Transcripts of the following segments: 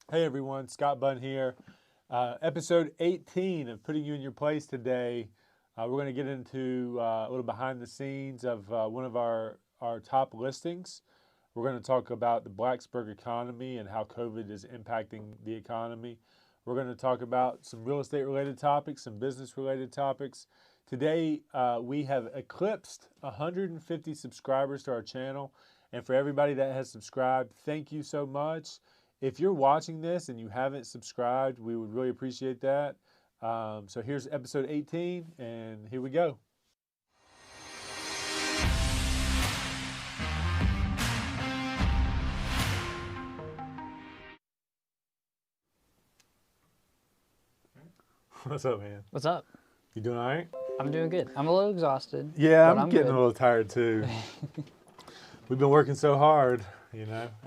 Hey everyone, Scott Bunn here. Episode 18 of Putting You in Your Place today. We're going to get into a little behind the scenes of one of our top listings. We're going to talk about the Blacksburg economy and how COVID is impacting the economy. We're going to talk about some real estate related topics, some business related topics. Today, we have eclipsed 150 subscribers to our channel. And for everybody that has subscribed, thank you so much. If you're watching this and you haven't subscribed, we would really appreciate that. So here's episode 18, and here we go. What's up, man? What's up? You doing all right? I'm doing good. I'm a little exhausted. Yeah, but I'm getting good. a little tired too. We've been working so hard,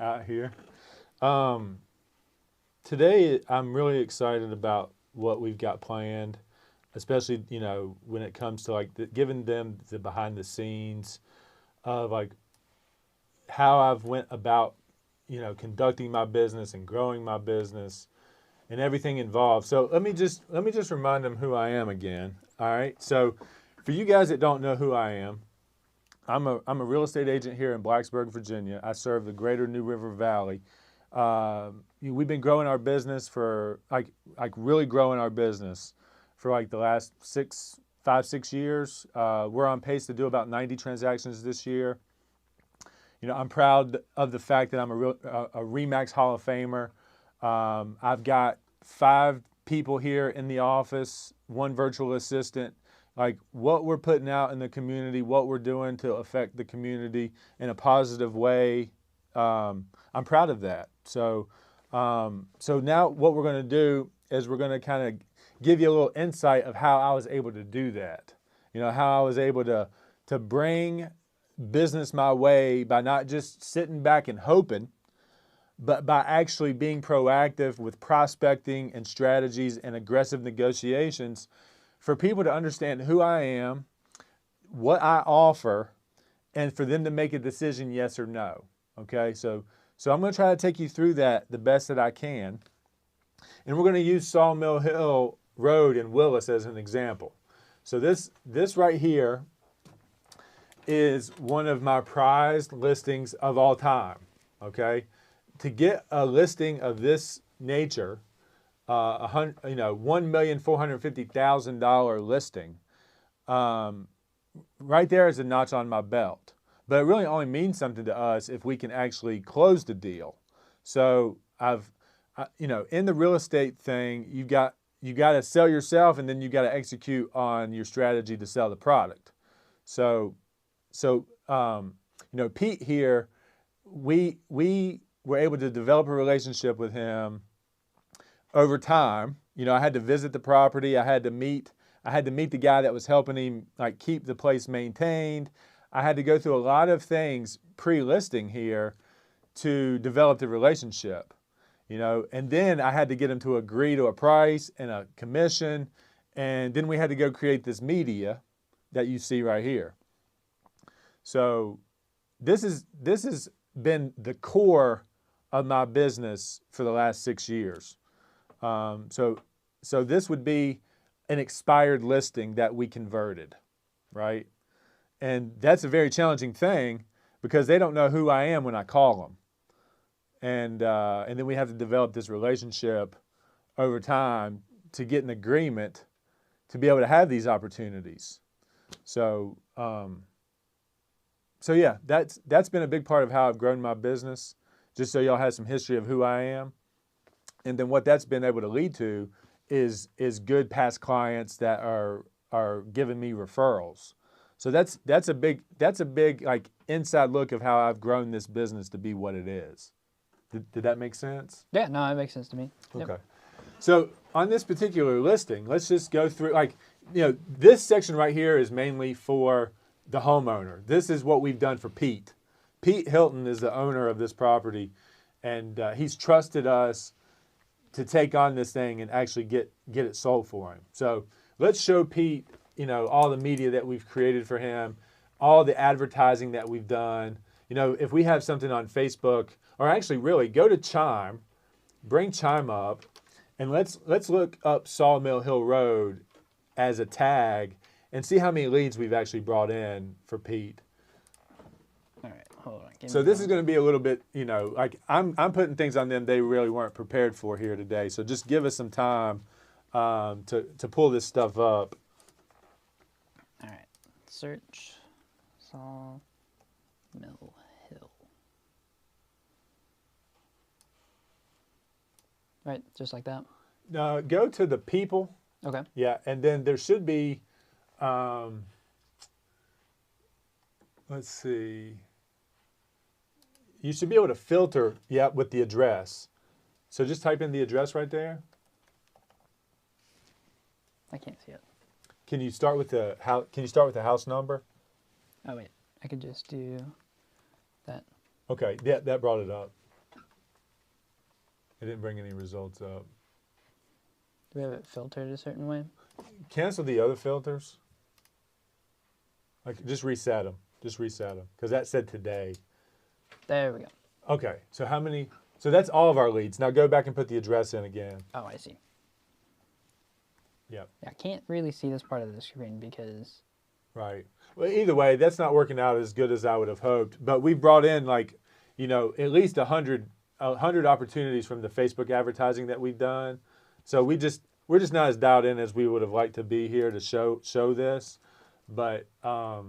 out here. Today, I'm really excited about what we've got planned, especially, when it comes to giving them the behind the scenes of how I've went about, conducting my business and growing my business and everything involved. So let me just remind them who I am again. All right. So for you guys that don't know who I am, I'm a real estate agent here in Blacksburg, Virginia. I serve the greater New River Valley. We've been growing our business for really growing our business for the last 5-6 years. We're on pace to do about 90 transactions this year. I'm proud of the fact that I'm a RE/MAX Hall of Famer. I've got 5 people here in the office, 1 virtual assistant. What we're putting out in the community, what we're doing to affect the community in a positive way, I'm proud of that. So now what we're going to do is we're going to kind of give you a little insight of how I was able to do that. How I was able to bring business my way by not just sitting back and hoping, but by actually being proactive with prospecting and strategies and aggressive negotiations for people to understand who I am, what I offer, and for them to make a decision yes or no. Okay, so I'm going to try to take you through that the best that I can. And we're going to use Sawmill Hill Road in Willis as an example. So this right here is one of my prized listings of all time. Okay, to get a listing of this nature, $1,450,000 listing, right there is a notch on my belt. But it really only means something to us if we can actually close the deal. So in the real estate thing, you got to sell yourself, and then you got to execute on your strategy to sell the product. So Pete here, we were able to develop a relationship with him over time. I had to visit the property. I had to meet the guy that was helping him keep the place maintained. I had to go through a lot of things pre-listing here to develop the relationship, and then I had to get him to agree to a price and a commission, and then we had to go create this media that you see right here. So this has been the core of my business for the last 6 years. So this would be an expired listing that we converted, right? And that's a very challenging thing because they don't know who I am when I call them. And then we have to develop this relationship over time to get an agreement to be able to have these opportunities. So yeah, that's been a big part of how I've grown my business, just so y'all have some history of who I am. And then what that's been able to lead to is good past clients that are giving me referrals. So that's a big inside look of how I've grown this business to be what it is. Did that make sense? Yeah, no, that makes sense to me. Okay. Yep. So on this particular listing, let's just go through this section right here is mainly for the homeowner. This is what we've done for Pete. Pete Hilton is the owner of this property, and he's trusted us to take on this thing and actually get it sold for him. So let's show Pete, all the media that we've created for him, all the advertising that we've done. If we have something on Facebook, or actually really go to Chime bring Chime up, and let's look up Sawmill Hill Road as a tag and see how many leads we've actually brought in for Pete. All right, hold on. So this is going to be a little bit, you know, like I'm putting things on them they really weren't prepared for here today. So just give us some time to pull this stuff up. All right, search Sawmill Hill. Right, just like that. Go to the people. Okay. Yeah, and then there should be, let's see. You should be able to filter, with the address. So just type in the address right there. I can't see it. Can you start with the house? Can you start with the house number? Oh wait, I could just do that. Okay, yeah, that brought it up. It didn't bring any results up. Do we have it filtered a certain way? Cancel the other filters. Like just reset them. Just reset them because that said today. There we go. Okay, so how many? So that's all of our leads. Now go back and put the address in again. Oh, I see. Yep. Yeah, I can't really see this part of the screen because. Right. Well, either way, that's not working out as good as I would have hoped. But we brought in at least 100 opportunities from the Facebook advertising that we've done. So we're just not as dialed in as we would have liked to be here to show this. But go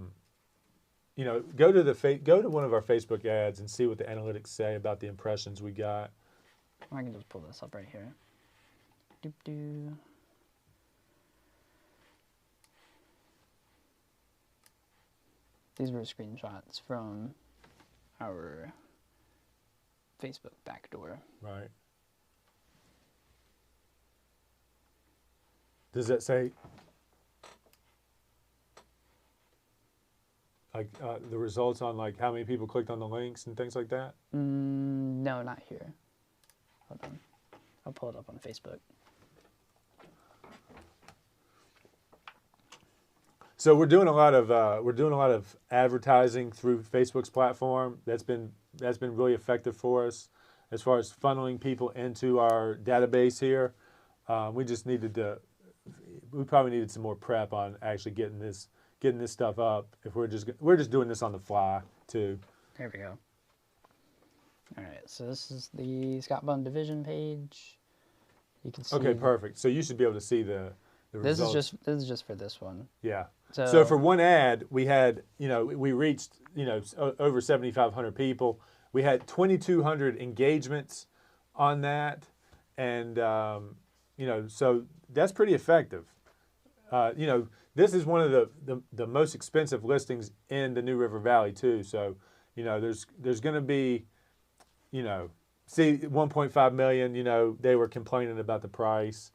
to one of our Facebook ads and see what the analytics say about the impressions we got. I can just pull this up right here. Doop doo. These were screenshots from our Facebook backdoor. Right. Does that say the results on how many people clicked on the links and things like that? No, not here. Hold on. I'll pull it up on Facebook. So we're doing a lot of advertising through Facebook's platform. That's been really effective for us as far as funneling people into our database here. We probably needed some more prep on actually getting this stuff up. If we're just doing this on the fly too. There we go. All right, so this is the Scott Bun Division page. You can see. Okay, perfect. So you should be able to see the results. This is just for this one. Yeah. So for one ad, we had, we reached, over 7,500 people. We had 2,200 engagements on that. And, so that's pretty effective. This is one of the most expensive listings in the New River Valley too. So, there's going to be, see 1.5 million, they were complaining about the price.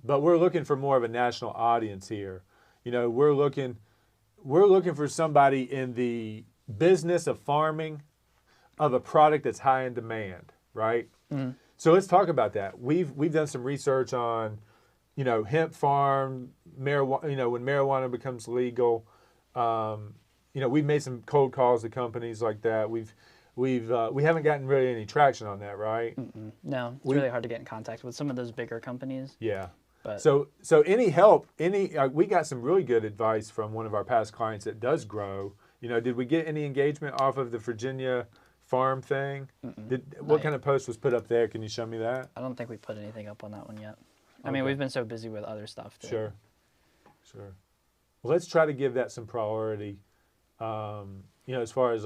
But we're looking for more of a national audience here. We're looking for somebody in the business of farming of a product that's high in demand, right? Mm-hmm. So let's talk about that. We've done some research on, hemp farm, marijuana, when marijuana becomes legal. We've made some cold calls to companies like that. We haven't gotten really any traction on that, right? No, it's really hard to get in contact with some of those bigger companies. Yeah. But So any help, we got some really good advice from one of our past clients that does grow. Did we get any engagement off of the Virginia farm thing? What kind of post was put up there? Can you show me that? I don't think we put anything up on that one yet. I mean, we've been so busy with other stuff. Sure. Well, let's try to give that some priority. As far as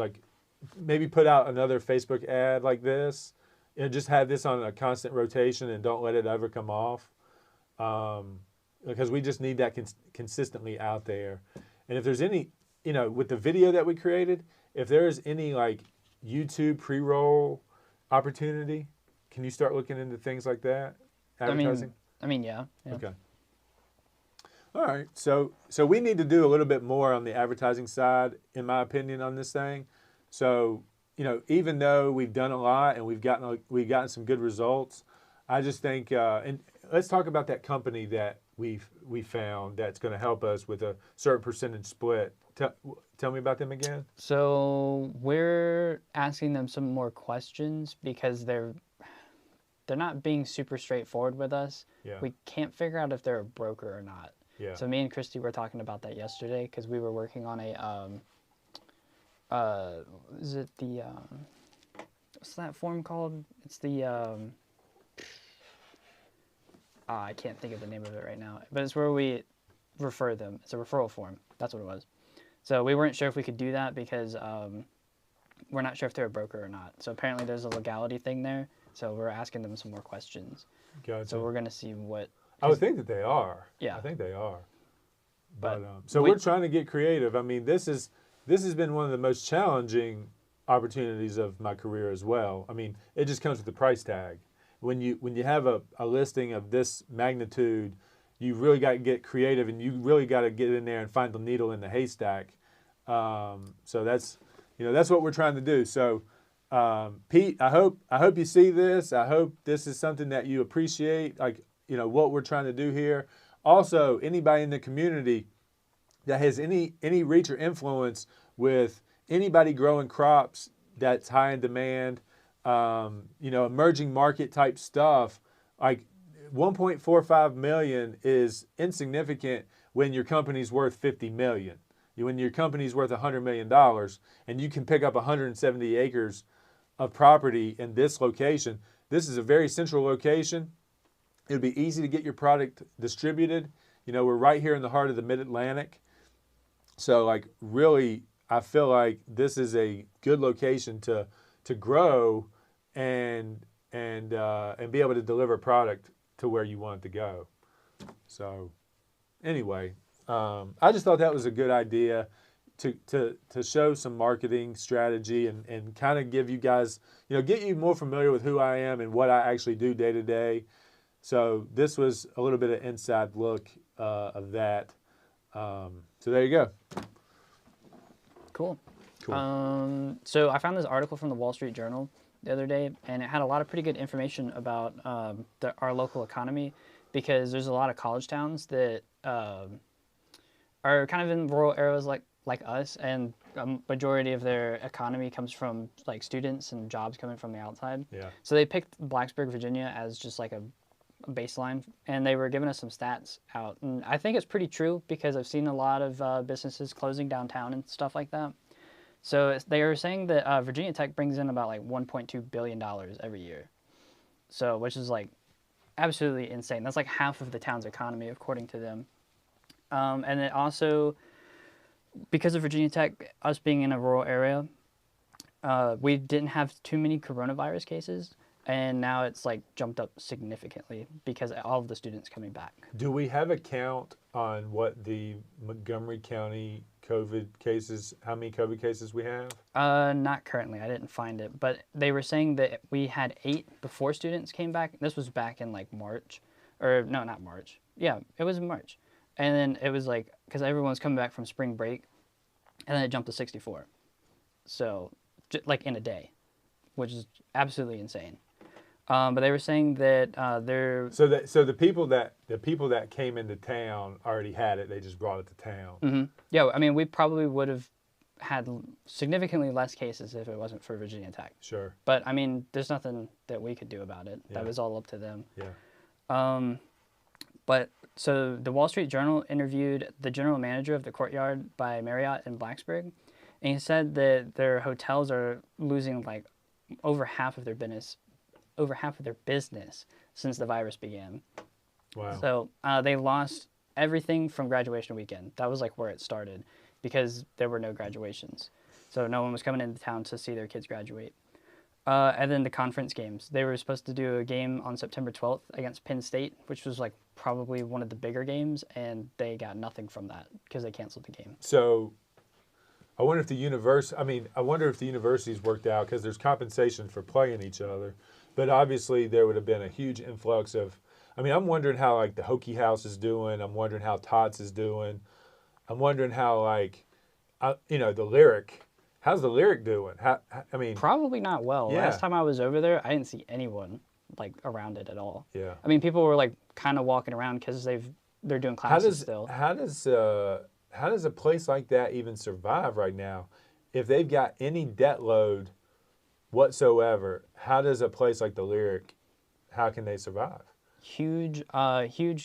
maybe put out another Facebook ad like this, and just have this on a constant rotation and don't let it ever come off. Because we just need that consistently out there. And if there's any, with the video that we created, if there's any YouTube pre-roll opportunity, can you start looking into things like that? Advertising? I mean, yeah. Okay. All right. So we need to do a little bit more on the advertising side, in my opinion, on this thing. So, even though we've done a lot and we've gotten some good results, I just think, and let's talk about that company that we found that's going to help us with a certain percentage split. Tell me about them again. So we're asking them some more questions because they're they're not being super straightforward with us. Yeah. We can't figure out if they're a broker or not. Yeah. So me and Christy were talking about that yesterday because we were working on a is it the what's that form called? It's the I can't think of the name of it right now, but it's where we refer them. It's a referral form. That's what it was. So we weren't sure if we could do that because we're not sure if they're a broker or not. So apparently there's a legality thing there. So we're asking them some more questions. Gotcha. So we're going to see what... I would think that they are. Yeah. I think they are. But so we're trying to get creative. I mean, this has been one of the most challenging opportunities of my career as well. I mean, it just comes with the price tag. When you have a listing of this magnitude, you really got to get creative, and you really got to get in there and find the needle in the haystack. So that's what we're trying to do. So Pete, I hope you see this. I hope this is something that you appreciate, like, what we're trying to do here. Also, anybody in the community that has any reach or influence with anybody growing crops that's high in demand, emerging market type stuff, like 1.45 million is insignificant when your company's worth 50 million. When your company's worth $100 million and you can pick up 170 acres of property in this location. This is a very central location. It'll be easy to get your product distributed. We're right here in the heart of the Mid-Atlantic. So, like, really, I feel like this is a good location to grow and be able to deliver a product to where you want it to go. So, anyway, I just thought that was a good idea to show some marketing strategy and kind of give you guys, get you more familiar with who I am and what I actually do day to day. So this was a little bit of inside look of that. So there you go. Cool. So I found this article from the Wall Street Journal the other day, and it had a lot of pretty good information about our local economy, because there's a lot of college towns that are kind of in rural areas like us, and a majority of their economy comes from like students and jobs coming from the outside. Yeah. So they picked Blacksburg, Virginia as just like a baseline, and they were giving us some stats out. And I think it's pretty true because I've seen a lot of businesses closing downtown and stuff like that. So they were saying that Virginia Tech brings in about like $1.2 billion every year. So, which is like absolutely insane. That's like half of the town's economy, according to them. And it also, because of Virginia Tech, us being in a rural area, we didn't have too many coronavirus cases, and now it's like jumped up significantly because of all of the students coming back. Do we have a count on what the Montgomery County COVID cases, how many COVID cases we have? Not currently. I didn't find it, but they were saying that we had 8 before students came back. This was back in like March, or no, not March. Yeah, it was in March. And then it was like, because everyone was coming back from spring break, and then it jumped to 64. So, like in a day, which is absolutely insane. But they were saying that they're... So the people that came into town already had it. They just brought it to town. Mm-hmm. Yeah, I mean, we probably would have had significantly less cases if it wasn't for Virginia Tech. Sure. But, I mean, there's nothing that we could do about it. Yeah. That was all up to them. Yeah. But, so the Wall Street Journal interviewed the general manager of the Courtyard by Marriott in Blacksburg, and he said that their hotels are losing like over half of their business since the virus began. Wow. So they lost everything from graduation weekend. That was like where it started, because there were no graduations. So no one was coming into town to see their kids graduate. And then the conference games. They were supposed to do a game on September 12th against Penn State, which was like probably one of the bigger games, and they got nothing from that because they canceled the game. So I wonder if the universities worked out, because there's compensation for playing each other. But obviously there would have been a huge influx of, I'm wondering how like the Hokie House is doing. I'm wondering how Tots is doing. I'm wondering how the Lyric, how's the Lyric doing? Probably not well. Yeah. Last time I was over there, I didn't see anyone like around it at all. Yeah. People were like kind of walking around because they're doing classes still. How does a place like that even survive right now? If they've got any debt load whatsoever, how does a place like the Lyric, how can they survive? Huge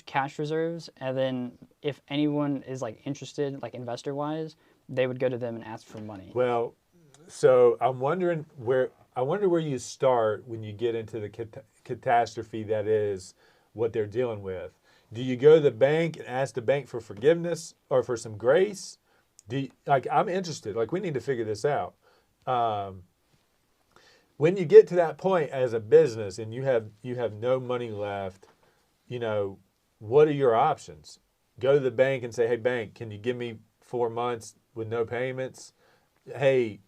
cash reserves, and then if anyone is like interested, like investor wise, they would go to them and ask for money. Well, so I wonder where you start when you get into the catastrophe that is what they're dealing with. Do you go to the bank and ask the bank for forgiveness or for some grace? I'm interested. Like, we need to figure this out. When you get to that point as a business and you have no money left, what are your options? Go to the bank and say, hey, bank, can you give me 4 months with no payments? Hey,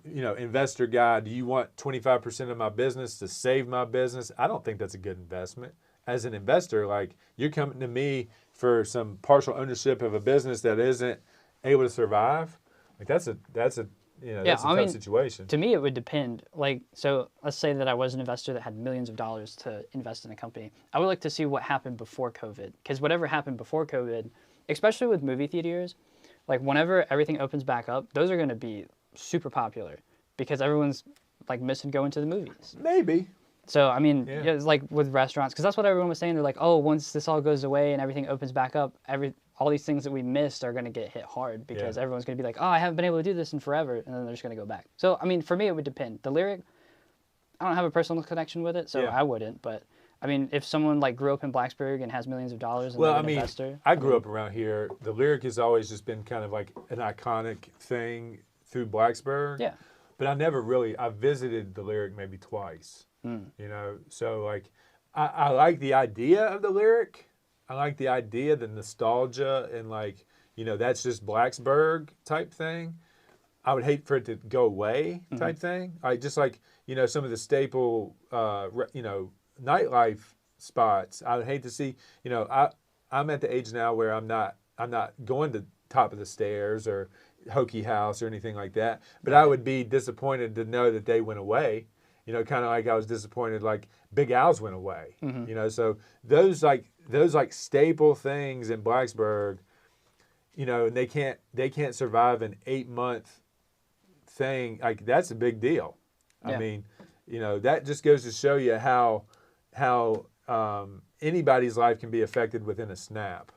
investor guy, do you want 25% of my business to save my business? I don't think that's a good investment. As an investor, like, you're coming to me for some partial ownership of a business that isn't able to survive. Like, that's a tough situation. To me, it would depend. Like, so let's say that I was an investor that had millions of dollars to invest in a company. I would like to see what happened before COVID, because whatever happened before COVID, especially with movie theaters, like, whenever everything opens back up, those are going to be super popular because everyone's like missing going to the movies. Maybe. So, I mean, yeah, it's like with restaurants, because that's what everyone was saying. They're like, oh, once this all goes away and everything opens back up, all these things that we missed are going to get hit hard because everyone's going to be like, oh, I haven't been able to do this in forever. And then they're just going to go back. So, I mean, for me, it would depend. The Lyric, I don't have a personal connection with it, so I wouldn't. But, I mean, if someone like grew up in Blacksburg and has millions of dollars and an investor. I grew up around here. The Lyric has always just been kind of like an iconic thing through Blacksburg. Yeah. But I visited the Lyric maybe twice. So like, I like the idea of the Lyric. I like the idea, the nostalgia, and like, that's just Blacksburg type thing. I would hate for it to go away type thing. Just like, some of the staple, nightlife spots. I would hate to see, I'm at the age now where I'm not going to top of the stairs or Hokey House or anything like that. But I would be disappointed to know that they went away. Kind of like I was disappointed like Big Al's went away. So those staple things in Blacksburg, and they can't survive an 8-month thing. Like, that's a big deal. Yeah. I mean, that just goes to show you how anybody's life can be affected within a snap.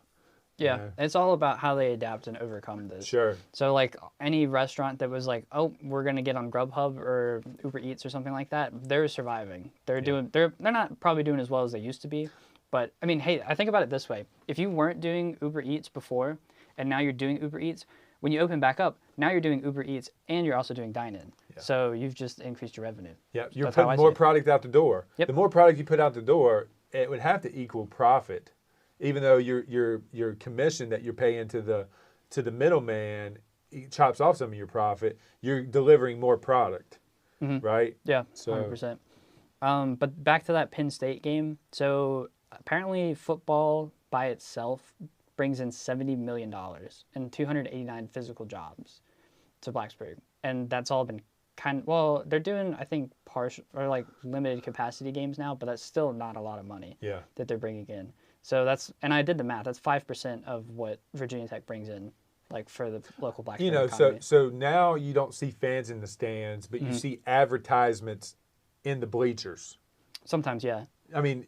Yeah, it's all about how they adapt and overcome this. Sure. So, like, any restaurant that was like, oh, we're going to get on Grubhub or Uber Eats or something like that, they're surviving. They're not probably doing as well as they used to be. But, I mean, hey, I think about it this way. If you weren't doing Uber Eats before and now you're doing Uber Eats, when you open back up, now you're doing Uber Eats and you're also doing dine-in. Yeah. So you've just increased your revenue. Yeah, you're putting more product out the door. Yep. The more product you put out the door, it would have to equal profit. Even though your commission that you're paying to the middleman chops off some of your profit, you're delivering more product, right? Yeah, 100%. But back to that Penn State game. So apparently football by itself brings in $70 million and 289 physical jobs to Blacksburg. And that's all been they're doing, I think, partial or like limited capacity games now, but that's still not a lot of money that they're bringing in. So and I did the math, that's 5% of what Virginia Tech brings in, like, for the local Blacksburg economy. So now you don't see fans in the stands, but you see advertisements in the bleachers. Sometimes, yeah. I mean,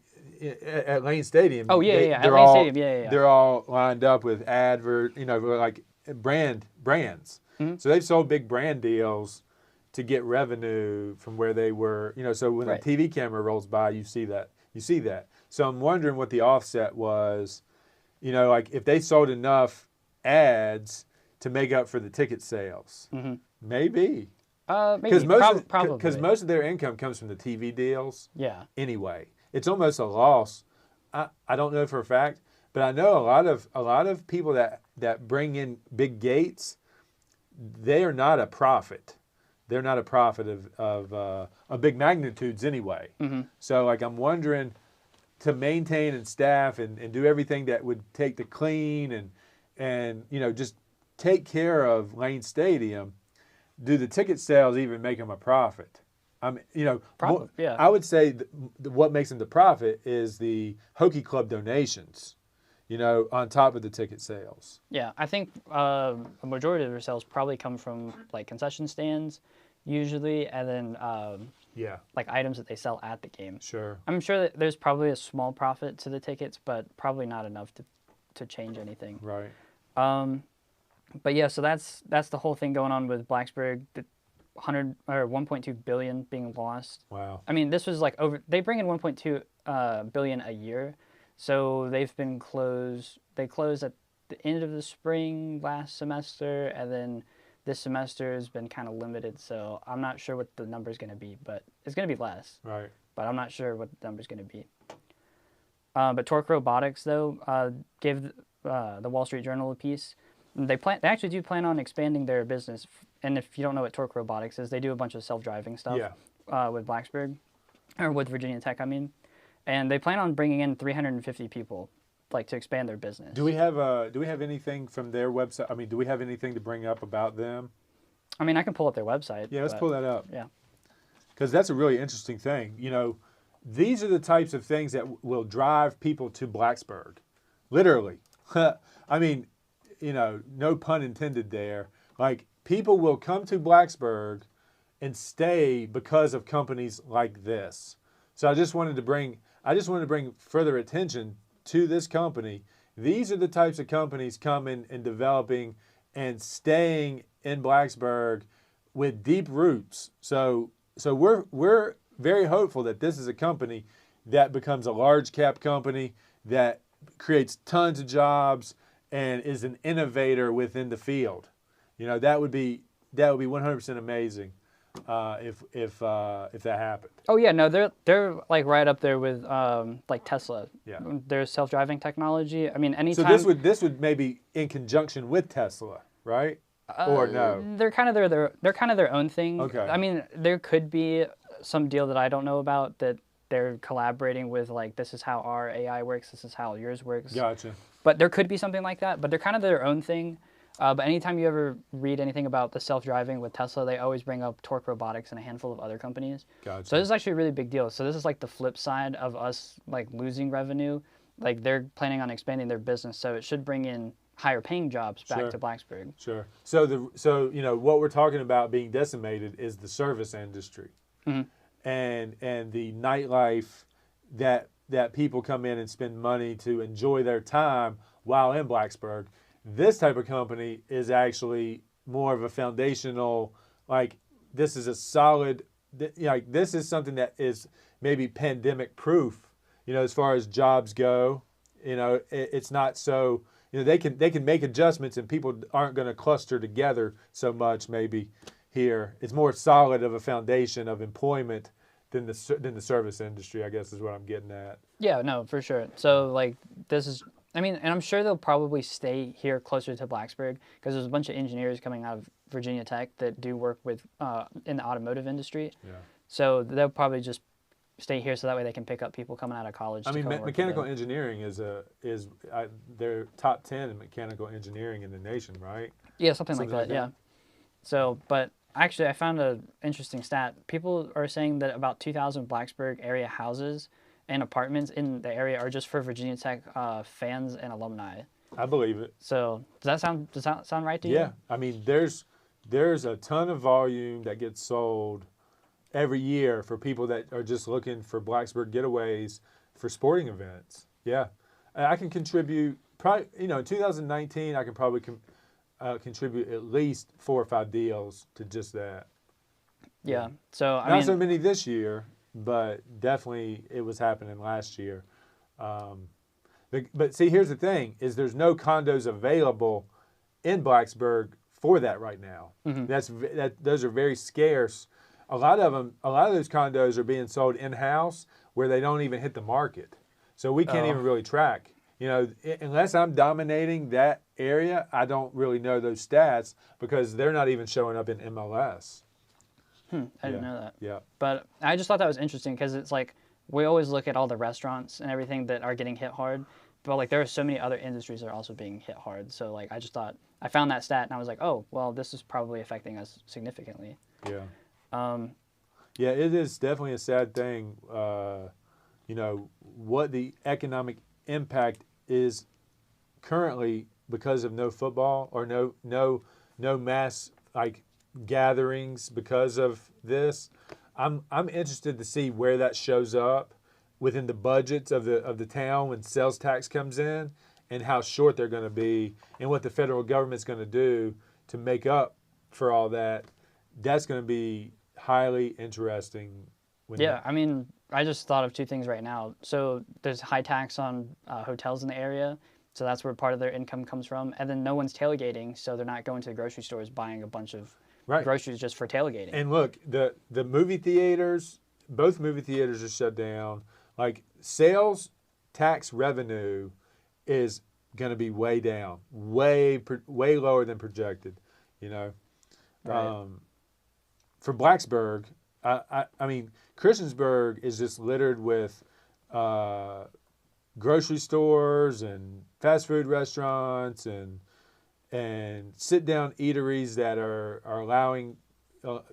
at Lane Stadium. Oh, yeah. At Lane Stadium, yeah. They're all lined up with like brands. So they've sold big brand deals to get revenue from where they were, so when a TV camera rolls by, you see that. So I'm wondering what the offset was, like if they sold enough ads to make up for the ticket sales. Maybe. Maybe. Probably. Because most of their income comes from the TV deals. Yeah. Anyway, it's almost a loss. I don't know for a fact, but I know a lot of people that bring in big gates, they are not a profit. They're not a profit of big magnitudes anyway. So like I'm wondering, to maintain and staff and do everything that would take to clean and just take care of Lane Stadium, do the ticket sales even make them a profit? Probably, yeah. I would say what makes them the profit is the Hockey Club donations, on top of the ticket sales. Yeah, I think a majority of their sales probably come from like concession stands usually, and then Yeah, like items that they sell at the game. sure. I'm sure that there's probably a small profit to the tickets, but probably not enough to change anything. Right. But yeah, so that's the whole thing going on with Blacksburg. The 1.2 billion being lost. Wow. I mean, this was like over. They bring in 1.2 billion a year, so they've been closed. They closed at the end of the spring last semester, and then this semester has been kind of limited. So I'm not sure what the number is going to be, but it's going to be less. Right. But I'm not sure what the number is going to be. But Torque Robotics though gave the Wall Street Journal a piece. They actually do plan on expanding their business. And if you don't know what Torque Robotics is, they do a bunch of self-driving stuff. Yeah. With Blacksburg, or with Virginia Tech, I mean, and they plan on bringing in 350 people, like to expand their business. Do we have anything from their website? I mean, do we have anything to bring up about them? I mean, I can pull up their website. Yeah, let's pull that up. Yeah. Because that's a really interesting thing. You know, these are the types of things that will drive people to Blacksburg. Literally. I mean, you know, no pun intended there. Like, people will come to Blacksburg and stay because of companies like this. So I just wanted to bring further attention to this company. These are the types of companies coming and developing and staying in Blacksburg with deep roots. So we're very hopeful that this is a company that becomes a large cap company that creates tons of jobs and is an innovator within the field. You know, that would be 100% amazing if that happened. Oh yeah, no, they're like right up there with like Tesla. Yeah. Their self-driving technology. I mean, anytime. So this would maybe in conjunction with Tesla, right? Or no? They're kind of their own thing. Okay. I mean, there could be some deal that I don't know about that they're collaborating with, like, this is how our AI works, this is how yours works. Gotcha. But there could be something like that, but they're kind of their own thing. But anytime you ever read anything about the self-driving with Tesla, they always bring up Torque Robotics and a handful of other companies. Gotcha. So this is actually a really big deal. So this is like the flip side of us like losing revenue. Like, they're planning on expanding their business, so it should bring in higher paying jobs back to Blacksburg. Sure. So you know what we're talking about being decimated is the service industry, and the nightlife that people come in and spend money to enjoy their time while in Blacksburg. This type of company is actually more of a foundational, like, this is a solid, like, this is something that is maybe pandemic proof, you know, as far as jobs go. You know, it's not so, you know, they can make adjustments and people aren't going to cluster together so much maybe here. It's more solid of a foundation of employment than the service industry, I guess is what I'm getting at. Yeah, no, for sure. So, like, this is, I mean, and I'm sure they'll probably stay here closer to Blacksburg because there's a bunch of engineers coming out of Virginia Tech that do work with in the automotive industry. Yeah. So they'll probably just stay here so that way they can pick up people coming out of college. I mean, mechanical engineering is they're top 10 in mechanical engineering in the nation, right? Yeah, something like that. Yeah. So, but actually, I found an interesting stat. People are saying that about 2,000 Blacksburg area houses and apartments in the area are just for Virginia Tech fans and alumni. I believe it. So does that sound right to you? Yeah. I mean, there's a ton of volume that gets sold every year for people that are just looking for Blacksburg getaways for sporting events. Yeah. And I can contribute, probably, you know, in 2019, I can probably contribute at least 4 or 5 deals to just that. Yeah. So I mean, not so many this year, but definitely it was happening last year. But see, here's the thing: is there's no condos available in Blacksburg for that right now. Mm-hmm. Those are very scarce. A lot of those condos are being sold in-house where they don't even hit the market. So we can't even really track. You know, unless I'm dominating that area, I don't really know those stats because they're not even showing up in MLS. I didn't know that. Yeah. But I just thought that was interesting because it's like we always look at all the restaurants and everything that are getting hit hard, but like there are so many other industries that are also being hit hard. So like I found that stat and I was like, oh, well, this is probably affecting us significantly. Yeah. Yeah, it is definitely a sad thing. You know, what the economic impact is currently because of no football or no mass like gatherings because of this. I'm interested to see where that shows up within the budgets of the town when sales tax comes in, and how short they're going to be, and what the federal government's going to do to make up for all that. That's going to be highly interesting. Yeah, I mean, I just thought of two things right now. So there's high tax on hotels in the area, so that's where part of their income comes from. And then no one's tailgating, so they're not going to the grocery stores buying a bunch of groceries just for tailgating. And look, the movie theaters, both movie theaters are shut down. Like, sales tax revenue is going to be way down, way lower than projected. You know, Right. For Blacksburg, I mean, Christiansburg is just littered with grocery stores and fast food restaurants and sit down eateries that are allowing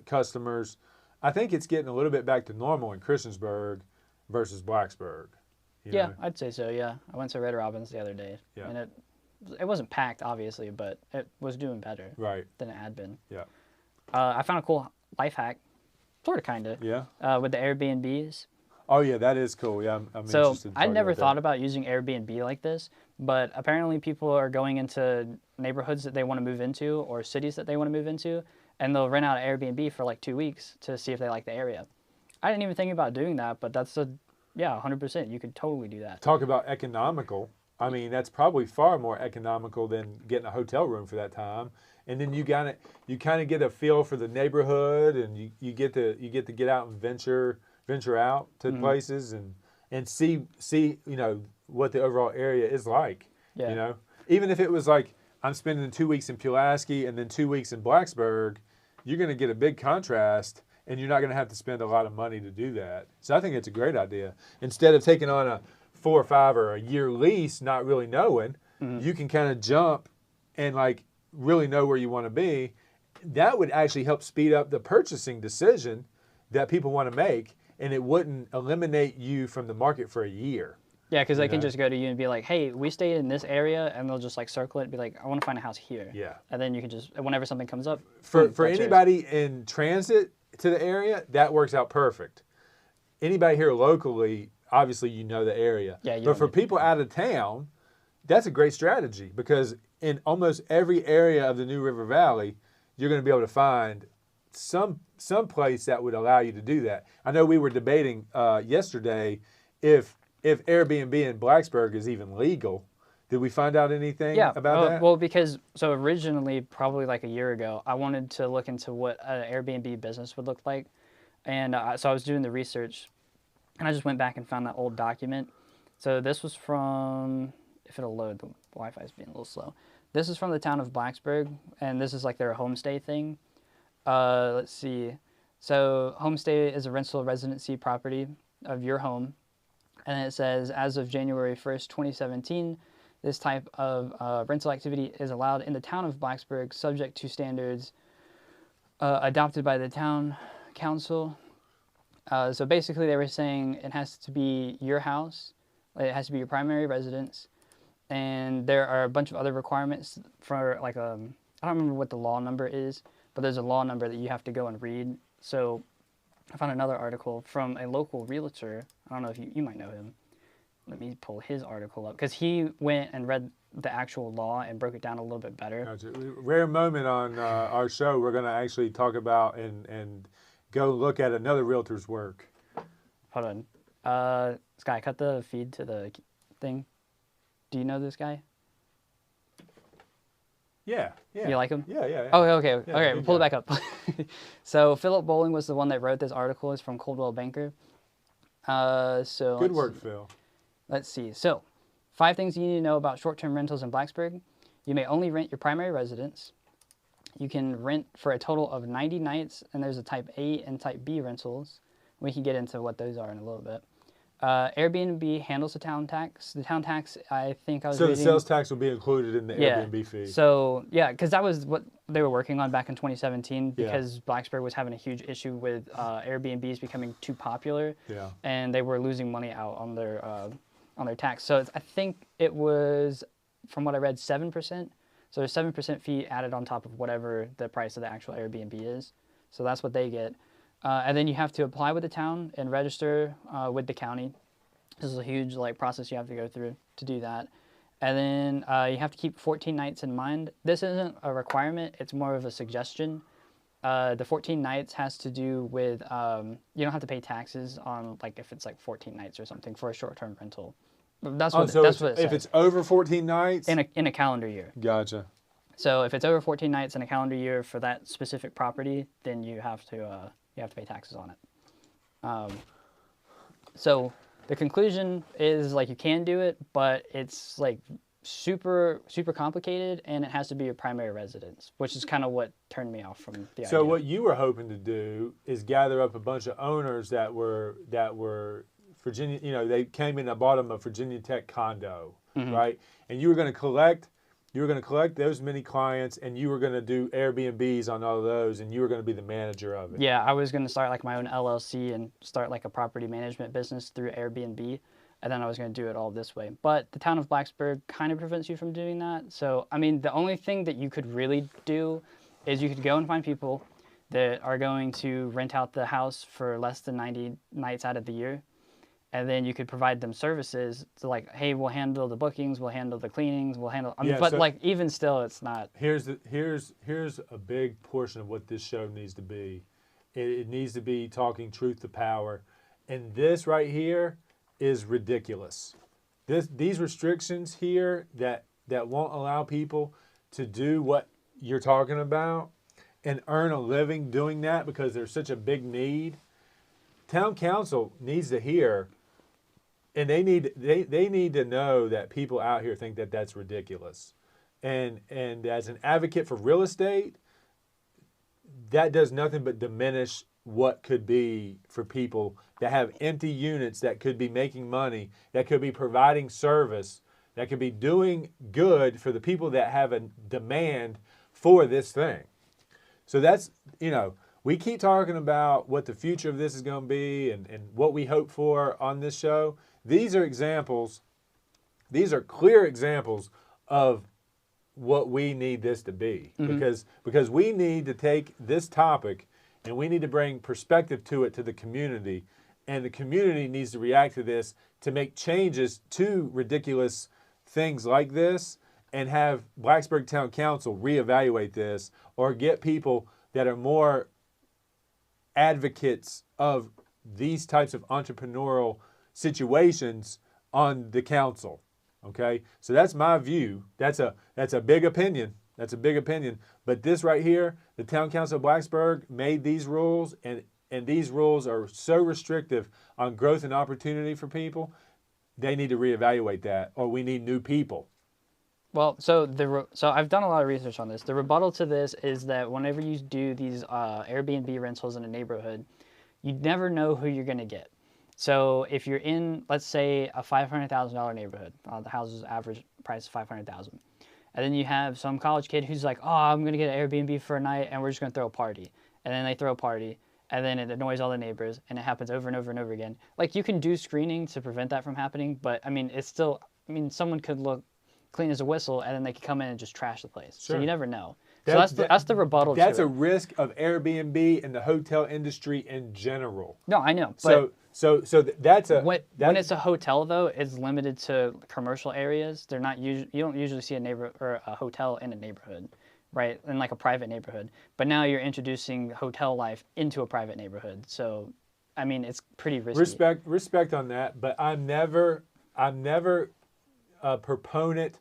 customers. I think it's getting a little bit back to normal in Christiansburg versus Blacksburg. You Yeah, know? I'd say so. Yeah, I went to Red Robin's the other day, Yeah. and it wasn't packed, obviously, but it was doing better Right. than it had been. Yeah. I found a cool life hack, sort of, kind of, Yeah. with the Airbnbs. Oh yeah, that is cool. Yeah, I'm So interested. In I talking never about thought that. about using Airbnb like this, but apparently people are going into neighborhoods that they want to move into or cities that they want to move into, and they'll rent out an Airbnb for like 2 weeks to see if they like the area. I didn't even think about doing that, but that's 100%. You could totally do that. Talk about economical. I mean, that's probably far more economical than getting a hotel room for that time. And then you kind of get a feel for the neighborhood, and you get to get out and venture out to places and see what the overall area is like. Yeah. You know, even if it was like I'm spending 2 weeks in Pulaski and then 2 weeks in Blacksburg, you're going to get a big contrast, and you're not going to have to spend a lot of money to do that. So I think it's a great idea. Instead of taking on a 4 or 5 or a year lease, not really knowing, you can kind of jump and like really know where you want to be. That would actually help speed up the purchasing decision that people want to make, and it wouldn't eliminate you from the market for a year. Yeah, because they can know? just go to you and be like, hey, we stayed in this area, and they'll just like circle it and be like, I want to find a house here. Yeah. And then you can just, whenever something comes up. For boom, that's yours. anybody in transit to the area, that works out perfect. Anybody here locally, obviously you know the area. Yeah, you but don't for need- people out of town, that's a great strategy, because in almost every area of the New River Valley, you're going to be able to find some place that would allow you to do that. I know we were debating yesterday if Airbnb in Blacksburg is even legal. Did we find out anything about that? Well, because so originally, probably like a year ago, I wanted to look into what an Airbnb business would look like, and so I was doing the research, and I just went back and found that old document. So this was from, if it'll load, the Wi-Fi is being a little slow. This is from the town of Blacksburg, and this is like their homestay thing. Let's see. So homestay is a rental residency property of your home, and it says as of January 1st, 2017. This type of rental activity is allowed in the town of Blacksburg, subject to standards adopted by the town council. So basically, they were saying it has to be your house, it has to be your primary residence, and there are a bunch of other requirements for like I don't remember what the law number is, but there's a law number that you have to go and read. So I found another article from a local realtor. I don't know if you might know him. Let me pull his article up, because he went and read the actual law and broke it down a little bit better. Gotcha. Rare moment on our show. We're going to actually talk about and go look at another realtor's work. Hold on. Sky, cut the feed to the thing. Do you know this guy? Yeah. You like him? Yeah. Oh, okay. Yeah, Okay, good pull it guy. back up. So Philip Bowling was the one that wrote this article. It's from Coldwell Banker. So Good work, Phil. Let's see. So, 5 things you need to know about short-term rentals in Blacksburg. You may only rent your primary residence. You can rent for a total of 90 nights, and there's a Type A and Type B rentals. We can get into what those are in a little bit. Airbnb handles the town tax. The town tax, I think I was So reading... the sales tax will be included in the Airbnb fee. So, yeah, because that was what they were working on back in 2017, because Blacksburg was having a huge issue with Airbnbs becoming too popular, and they were losing money out on their tax. So I think it was, from what I read, 7% So there's 7% fee added on top of whatever the price of the actual Airbnb is. So that's what they get. And then you have to apply with the town and register with the county. This is a huge like process you have to go through to do that. And then you have to keep 14 nights in mind. This isn't a requirement, it's more of a suggestion. The 14 nights has to do with, you don't have to pay taxes on like if it's like 14 nights or something for a short-term rental. That's what, so that's what it says. if it's over 14 nights? In a calendar year. Gotcha. So if it's over 14 nights in a calendar year for that specific property, then you have to pay taxes on it. So the conclusion is like you can do it, but it's like super complicated, and it has to be your primary residence, which is kind of what turned me off from the idea. So what you were hoping to do is gather up a bunch of owners that were Virginia, you know, they came in and bought them a Virginia Tech condo, right? And you were going to collect those many clients, and you were going to do Airbnbs on all of those, and you were going to be the manager of it. Yeah, I was going to start like my own LLC and start like a property management business through Airbnb, and then I was going to do it all this way. But the town of Blacksburg kind of prevents you from doing that. So, I mean, the only thing that you could really do is you could go and find people that are going to rent out the house for less than 90 nights out of the year. And then you could provide them services to like, hey, we'll handle the bookings, we'll handle the cleanings, we'll handle. I mean, but so like even still, it's not. Here's a big portion of what this show needs to be. It needs to be talking truth to power, and this right here is ridiculous. These restrictions here that won't allow people to do what you're talking about and earn a living doing that because there's such a big need. Town council needs to hear. And they need to know that people out here think that that's ridiculous. And as an advocate for real estate, that does nothing but diminish what could be for people that have empty units that could be making money, that could be providing service, that could be doing good for the people that have a demand for this thing. So that's, you know, we keep talking about what the future of this is going to be and what we hope for on this show. These are examples, these are clear examples of what we need this to be. Because we need to take this topic and we need to bring perspective to it to the community. And the community needs to react to this to make changes to ridiculous things like this and have Blacksburg Town Council reevaluate this or get people that are more advocates of these types of entrepreneurial situations on the council. Okay, so that's my view. That's a big opinion. That's a big opinion. But this right here, the Town Council of Blacksburg made these rules, and these rules are so restrictive on growth and opportunity for people. They need to reevaluate that, or we need new people. Well, so I've done a lot of research on this. The rebuttal to this is that whenever you do these Airbnb rentals in a neighborhood, you never know who you're going to get. So if you're in, let's say, a $500,000 neighborhood, the house's average price is $500,000, and then you have some college kid who's like, oh, I'm going to get an Airbnb for a night, and we're just going to throw a party. And then they throw a party, and then it annoys all the neighbors, and it happens over and over and over again. Like, you can do screening to prevent that from happening, but, I mean, it's still, I mean, someone could look clean as a whistle, and then they could come in and just trash the place. Sure. So you never know. So that's the rebuttal to it. That's a risk of Airbnb and the hotel industry in general. No, I know. But so that's a... When it's a hotel, though, it's limited to commercial areas. They're not you don't usually see a hotel in a neighborhood, right? In like a private neighborhood. But now you're introducing hotel life into a private neighborhood. So, I mean, it's pretty risky. Respect on that, but I'm never a proponent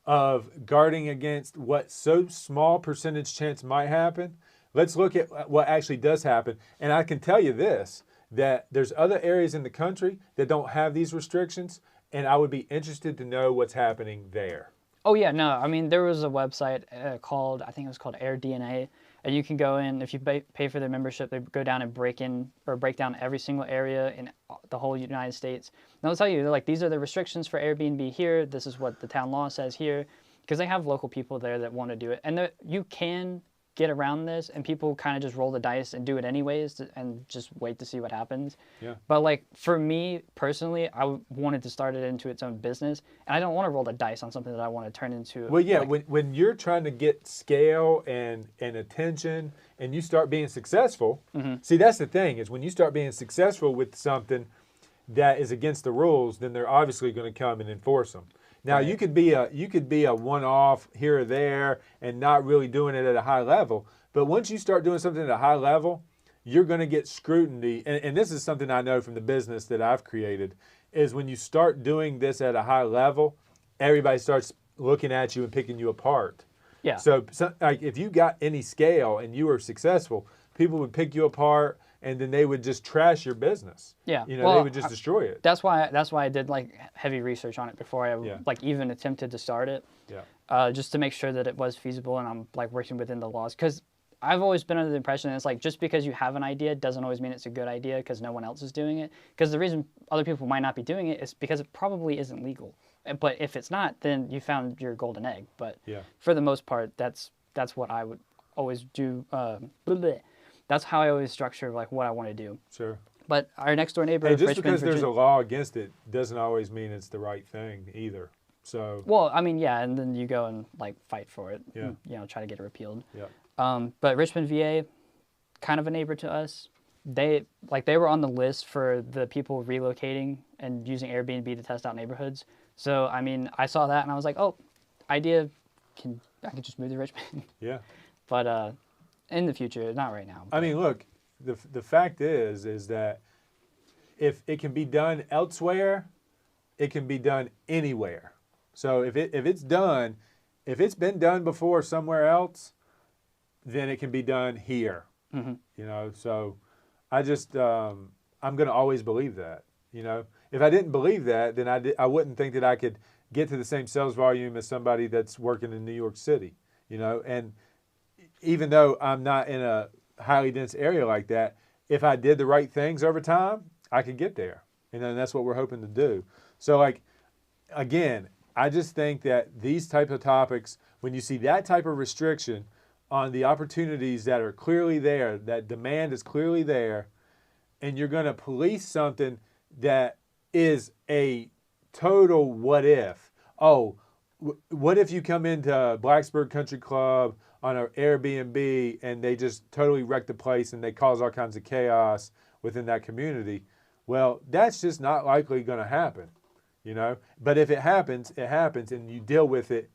of guarding against what so small percentage chance might happen. Let's look at what actually does happen. And I can tell you this, that there's other areas in the country that don't have these restrictions, and I would be interested to know what's happening there. Oh yeah, no, I mean, there was a website called, I think it was called AirDNA, and you can go in, if you pay for their membership, they go down and break down every single area in the whole United States. And they'll tell you, they're like, these are the restrictions for Airbnb here, this is what the town law says here, because they have local people there that want to do it. And you can get around this, and people kind of just roll the dice and do it anyways, and just wait to see what happens. Yeah. But like for me personally, I wanted to start it into its own business, and I don't want to roll the dice on something that I want to turn into. Well, yeah, like, when you're trying to get scale and attention, and you start being successful, see, that's the thing, is when you start being successful with something that is against the rules, then they're obviously going to come and enforce them. Now, Right. you could be a one-off here or there and not really doing it at a high level. But once you start doing something at a high level, you're going to get scrutiny. And this is something I know from the business that I've created, is when you start doing this at a high level, everybody starts looking at you and picking you apart. Yeah. So like if you got any scale and you were successful, people would pick you apart, and then they would just trash your business. Yeah. You know, Well, they would just destroy it. That's why I did like heavy research on it before I Yeah. like even attempted to start it. Yeah. Just to make sure that it was feasible and I'm like working within the laws. Because I've always been under the impression that it's like just because you have an idea doesn't always mean it's a good idea because no one else is doing it. Because the reason other people might not be doing it is because it probably isn't legal. But if it's not, then you found your golden egg. But Yeah. for the most part, that's what I would always do. That's how I always structure like what I want to do. Sure. But our next door neighbor, Hey, just Richmond, because there's a Virginia, law against it doesn't always mean it's the right thing either. So well, I mean, yeah, and then you go and like fight for it. Yeah. And, you know, try to get it repealed. yeah, But Richmond, VA, kind of a neighbor to us. They were on the list for the people relocating and using Airbnb to test out neighborhoods. So I mean, I saw that and I was like, oh, I can just move to Richmond. yeah. But in the future, not right now. I mean, look, the fact is that if it can be done elsewhere, it can be done anywhere. So if it's been done before somewhere else, then it can be done here. Mm-hmm. You know, so I just I'm going to always believe that. You know, if I didn't believe that, then I wouldn't think that I could get to the same sales volume as somebody that's working in New York City. You know, and even though I'm not in a highly dense area like that, if I did the right things over time, I could get there. And then that's what we're hoping to do. So like, again, I just think that these types of topics, when you see that type of restriction on the opportunities that are clearly there, that demand is clearly there, and you're going to police something that is a total what if. Oh, what if you come into Blacksburg Country Club on an Airbnb and they just totally wreck the place and they cause all kinds of chaos within that community? Well, that's just not likely going to happen, you know? But if it happens, and you deal with it,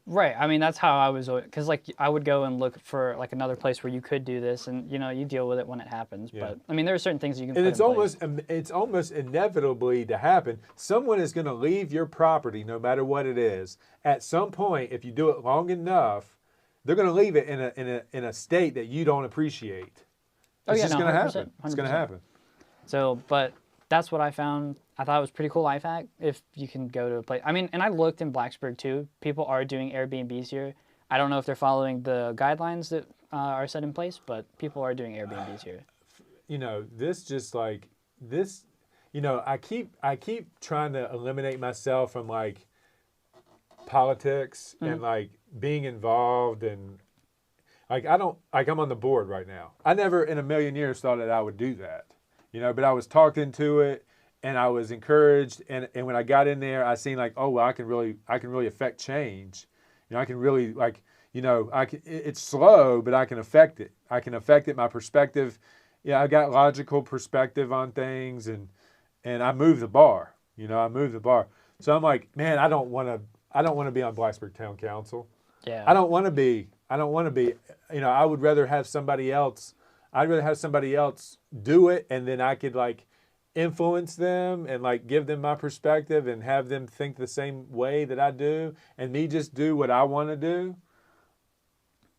Right. I mean, that's how I was, because like I would go and look for like another place where you could do this, and you know, you deal with it when it happens. Yeah. But I mean, there are certain things you can. And put it's almost inevitably to happen. Someone is going to leave your property, no matter what it is. At some point, if you do it long enough, they're going to leave it in a state that you don't appreciate. It's just going to happen. It's going to happen. So, but that's what I found. I thought it was pretty cool life hack if you can go to a place. I mean, and I looked in Blacksburg too. People are doing Airbnbs here. I don't know if they're following the guidelines that are set in place, but people are doing Airbnbs here. You know, you know, I keep trying to eliminate myself from like politics and like being involved, and like I'm on the board right now. I never in a million years thought that I would do that. You know, but I was talked into it, and I was encouraged, and when I got in there, I seen like, oh well, I can really affect change. You know, I can really like, you know, it's slow, but I can affect it. I can affect it. My perspective, yeah, I got logical perspective on things, and I move the bar. You know, I move the bar. So I'm like, man, I don't want to be on Blacksburg Town Council. Yeah. I don't want to be. You know, I would rather have somebody else. I'd rather have somebody else do it, and then I could like influence them and like give them my perspective and have them think the same way that I do, and me just do what I want to do.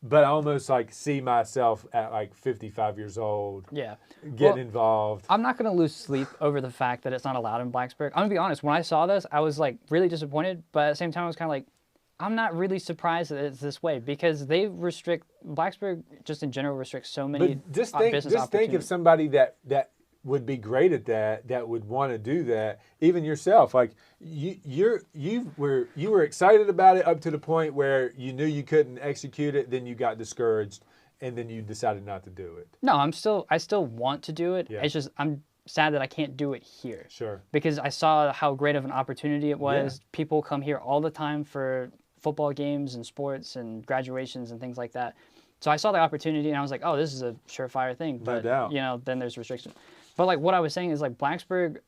But I almost like see myself at like 55 years old. Yeah. Getting involved. I'm not going to lose sleep over the fact that it's not allowed in Blacksburg. I'm going to be honest. When I saw this, I was like really disappointed, but at the same time, I was kind of like, I'm not really surprised that it's this way, because they restrict, Blacksburg just in general restricts so many But just business think opportunities. of somebody that would be great at that would want to do that. Even yourself, like you were excited about it up to the point where you knew you couldn't execute it, then you got discouraged, and then you decided not to do it. No, I still want to do it. Yeah. It's just I'm sad that I can't do it here. Sure. Because I saw how great of an opportunity it was. Yeah. People come here all the time for football games and sports and graduations and things like that. So I saw the opportunity and I was like, oh, this is a surefire thing. But, No doubt. you know, then there's restrictions. But like what I was saying is like Blacksburg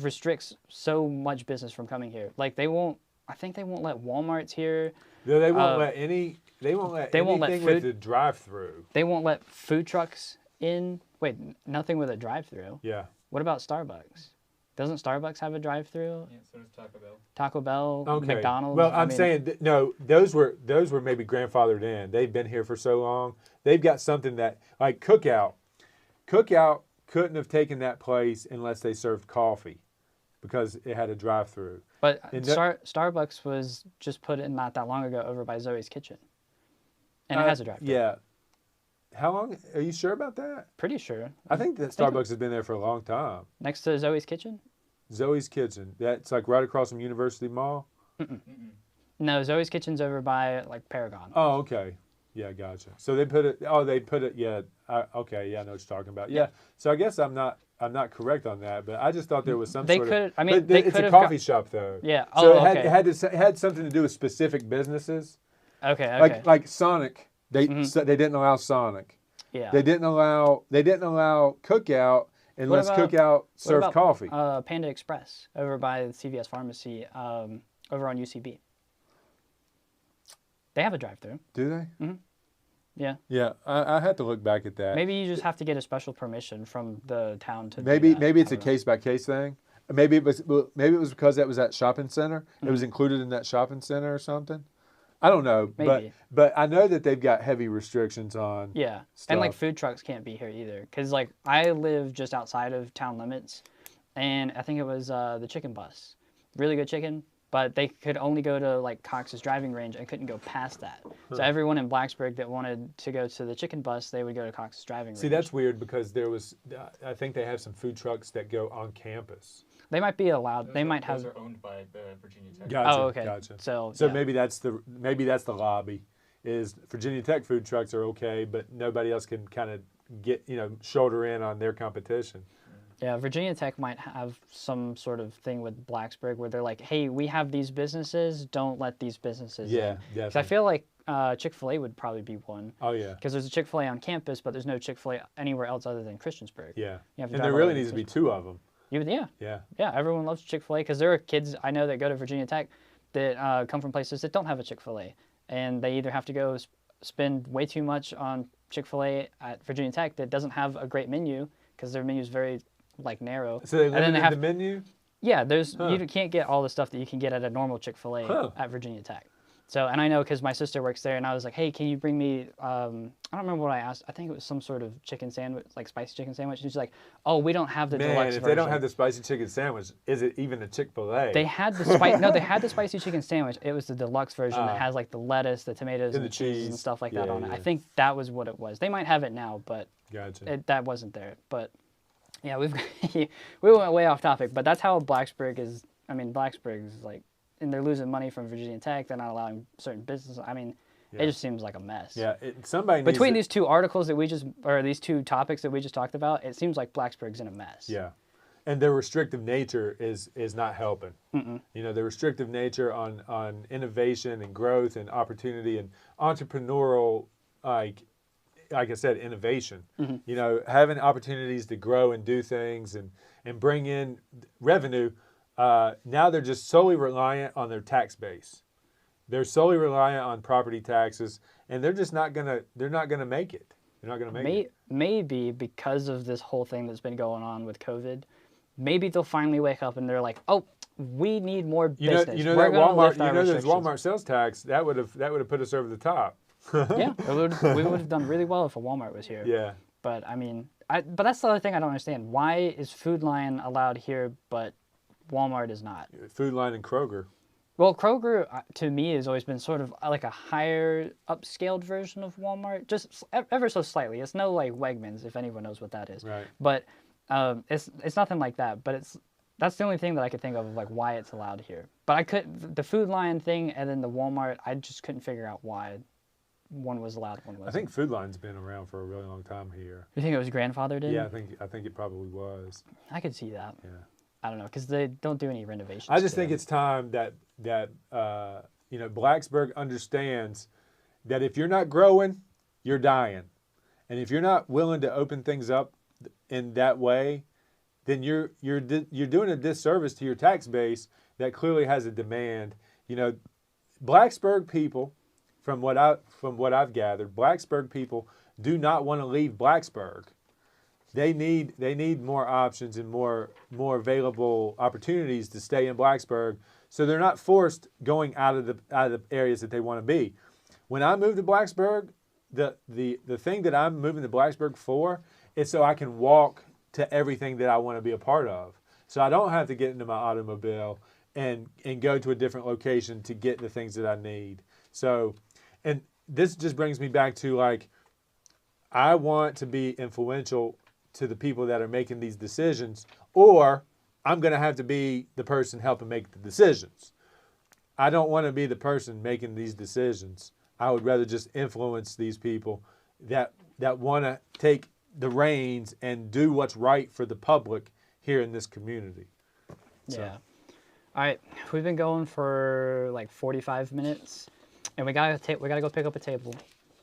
restricts so much business from coming here. Like I think they won't let Walmarts here. No, they won't let anything with the drive-through. They won't let food trucks in. Wait, nothing with a drive-through. Yeah. What about Starbucks? Doesn't Starbucks have a drive-through? Yeah, so does Taco Bell. Taco Bell, Okay. McDonald's. Well, I'm saying no. Those were maybe grandfathered in. They've been here for so long. They've got something that like Cookout. Cookout couldn't have taken that place unless they served coffee, because it had a drive-through. But Starbucks was just put in not that long ago over by Zoe's Kitchen, and it has a drive-through. Yeah. How long? Are you sure about that? Pretty sure. I think that Starbucks has been there for a long time. Next to Zoe's Kitchen? Zoe's Kitchen. That's like right across from University Mall. No, Zoe's Kitchen's over by like Paragon. Oh, okay. Yeah, gotcha. So they put it. Oh, they put it. Yeah. Okay. Yeah, I know what you're talking about. Yeah. So I guess I'm not correct on that, but I just thought there was some They sort could. of. I mean, But they it's could a have coffee shop though. Yeah. So Oh, it had something to do with specific businesses. Okay. Like Sonic. They didn't allow Sonic. Yeah. They didn't allow Cookout unless Cookout served coffee. Panda Express over by the CVS Pharmacy, over on UCB. They have a drive-through. Do they? Mm-hmm. Yeah. Yeah, I had to look back at that. Maybe you just have to get a special permission from the town to. Maybe do that. it's a case by case thing. Maybe it was because that was that shopping center. Mm-hmm. It was included in that shopping center or something. I don't know, Maybe. but I know that they've got heavy restrictions on. Yeah, stuff. and like food trucks can't be here either, because like I live just outside of town limits, and I think it was the Chicken Bus, really good chicken, but they could only go to like Cox's driving range and couldn't go past that. So everyone in Blacksburg that wanted to go to the Chicken Bus, they would go to Cox's driving range. See, that's weird because there was. I think they have some food trucks that go on campus. They might be allowed. Those Those are owned by the Virginia Tech. Gotcha. Oh, okay. Gotcha. So So yeah. maybe that's the lobby. Is Virginia Tech food trucks are okay, but nobody else can kind of get shoulder in on their competition. Yeah, Virginia Tech might have some sort of thing with Blacksburg where they're like, hey, we have these businesses, don't let these businesses in. Yeah, Because definitely. I feel like Chick-fil-A would probably be one. Oh yeah. Because there's a Chick-fil-A on campus, but there's no Chick-fil-A anywhere else other than Christiansburg. Yeah. You have to And drive there all really the way needs to be Christiansburg. 2 of them. Yeah, Yeah. everyone loves Chick-fil-A because there are kids I know that go to Virginia Tech that come from places that don't have a Chick-fil-A. And they either have to go spend way too much on Chick-fil-A at Virginia Tech that doesn't have a great menu because their menu is very narrow. So they And then limited they have the menu? Yeah, you can't get all the stuff that you can get at a normal Chick-fil-A at Virginia Tech. So, and I know because my sister works there, and I was like, hey, can you bring me, I don't remember what I asked. I think it was some sort of chicken sandwich, like spicy chicken sandwich. And she's like, oh, we don't have the deluxe Man, version. if they don't have the spicy chicken sandwich, is it even a Chick-fil-A? They had the they had the spicy chicken sandwich. It was the deluxe version that has like the lettuce, the tomatoes, and the cheese and stuff like that on it. Yeah. I think that was what it was. They might have it now, but Gotcha. that wasn't there. But yeah, we went way off topic, but that's how Blacksburg is. I mean, Blacksburg is like, and they're losing money from Virginia Tech. They're not allowing certain businesses. I mean, it just seems like a mess. Yeah, somebody Between needs these two articles that these two topics that we just talked about, it seems like Blacksburg's in a mess. Yeah, and their restrictive nature is not helping. The restrictive nature on innovation and growth and opportunity and entrepreneurial, like I said, innovation. Having opportunities to grow and do things and bring in revenue. Now they're just solely reliant on their tax base. They're solely reliant on property taxes, and they're just not gonna make it. They're not gonna make it. Maybe because of this whole thing that's been going on with COVID, maybe they'll finally wake up and they're like, oh, we need more business. That We're gonna Walmart. lift our There's restrictions." Walmart sales tax that would have put us over the top. Yeah, we would have done really well if a Walmart was here. Yeah. But I mean, but that's the other thing I don't understand. Why is Food Lion allowed here, but Walmart is not? Food Line and Kroger. Well, Kroger, to me, has always been sort of like a higher upscaled version of Walmart, just ever so slightly. It's no like Wegmans, if anyone knows what that is. Right. But It's nothing like that, but that's the only thing that I could think of like why it's allowed here. But I could the Food Lion thing and then the Walmart, I just couldn't figure out why one was allowed, one wasn't. I think Food Lion's been around for a really long time here. You think it was grandfathered in? Yeah, I think it probably was. I could see that. Yeah. I don't know because they don't do any renovations. I just to think them. it's time that Blacksburg understands that if you're not growing, you're dying, and if you're not willing to open things up in that way, then you're doing a disservice to your tax base that clearly has a demand. Blacksburg people, from what I've gathered, Blacksburg people do not want to leave Blacksburg. They need more options and more available opportunities to stay in Blacksburg, so they're not forced going out of the areas that they want to be. When I moved to Blacksburg, the thing that I'm moving to Blacksburg for is so I can walk to everything that I want to be a part of. So I don't have to get into my automobile and go to a different location to get the things that I need. So, and this just brings me back to like, I want to be influential to the people that are making these decisions, or I'm going to have to be the person helping make the decisions. I don't want to be the person making these decisions. I would rather just influence these people that want to take the reins and do what's right for the public here in this community. So. Yeah. All right, we've been going for like 45 minutes, and we gotta go pick up a table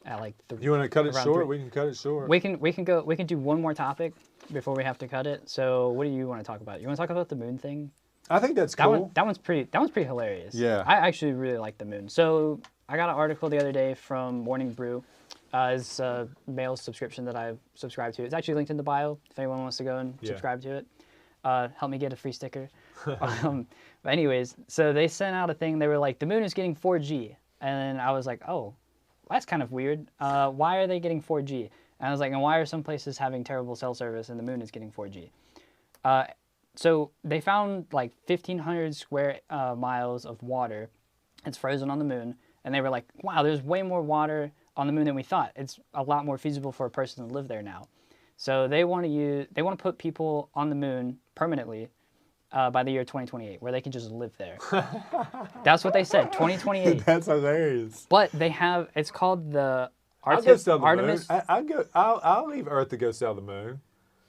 at like 3. You want to cut it short? 3. We can cut it short. We can do one more topic before we have to cut it. So what do you want to talk about? You want to talk about the moon thing? I think that's cool. That one's pretty hilarious. Yeah. I actually really like the moon. So I got an article the other day from Morning Brew. It's a mail subscription that I subscribe to. It's actually linked in the bio if anyone wants to go and subscribe to it. Help me get a free sticker. But anyways, so they sent out a thing. They were like, the moon is getting 4G. And I was like, oh, that's kind of weird. Why are they getting 4G? And I was like, and why are some places having terrible cell service and the moon is getting 4G? So they found like 1,500 square miles of water. It's frozen on the moon. And they were like, wow, there's way more water on the moon than we thought. It's a lot more feasible for a person to live there now. So they want to put people on the moon permanently by the year 2028, where they can just live there. That's what they said, 2028. That's hilarious. But they have, it's called the I'll go sell the Artemis. moon. I'll leave Earth to go sell the moon.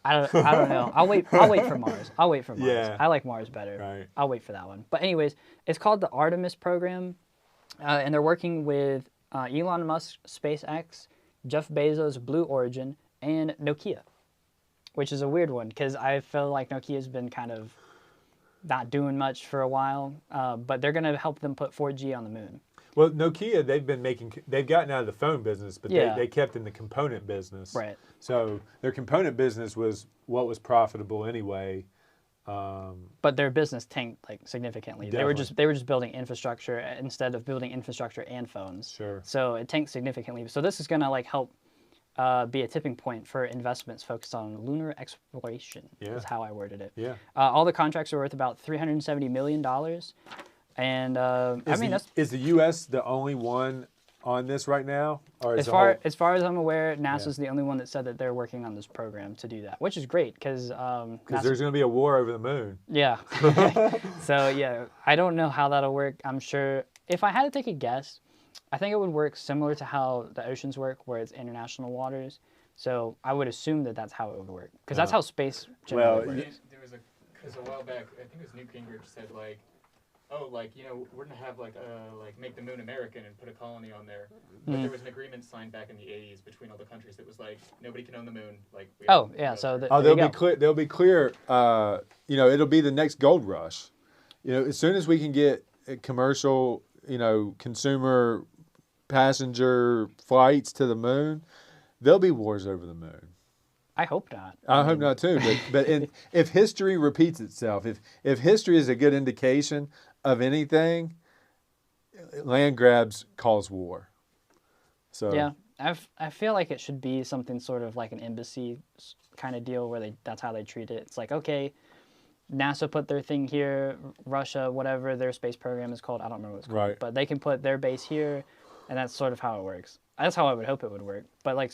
I don't know. I'll wait for Mars. Yeah. I like Mars better. Right. I'll wait for that one. But anyways, it's called the Artemis program, and they're working with Elon Musk, SpaceX, Jeff Bezos, Blue Origin, and Nokia, which is a weird one because I feel like Nokia's been kind of not doing much for a while, but they're going to help them put 4G on the moon. Well, Nokia, they've gotten out of the phone business, but they kept in the component business. Right. So their component business was what was profitable anyway. But their business tanked like significantly. Definitely. They were just building infrastructure instead of building infrastructure and phones. Sure. So it tanked significantly. So this is going to like help be a tipping point for investments focused on lunar exploration. Yeah. Is how I worded it. Yeah. All the contracts are worth about $370 million. And is the U.S. the only one on this right now, or as far as I'm aware, NASA's the only one that said that they're working on this program to do that, which is great because there's going to be a war over the moon. Yeah. So yeah, I don't know how that'll work. I'm sure if I had to take a guess, I think it would work similar to how the oceans work, where it's international waters. So I would assume that that's how it would work because that's how space generally works. There was because a while back, I think it was Newt Gingrich said like, oh, like, you know, we're going to have, like, make the moon American and put a colony on there. But there was an agreement signed back in the 80s between all the countries that was like, nobody can own the moon. Like, they'll be clear. It'll be the next gold rush. As soon as we can get commercial, consumer passenger flights to the moon, there'll be wars over the moon. I hope not. I hope not too. But if history repeats itself, if history is a good indication of anything, land grabs cause war. So yeah, I feel like it should be something sort of like an embassy kind of deal where that's how they treat it. It's like, okay, NASA put their thing here, Russia, whatever their space program is called, I don't remember what it's called, right. But they can put their base here, and that's sort of how it works. That's how I would hope it would work. But like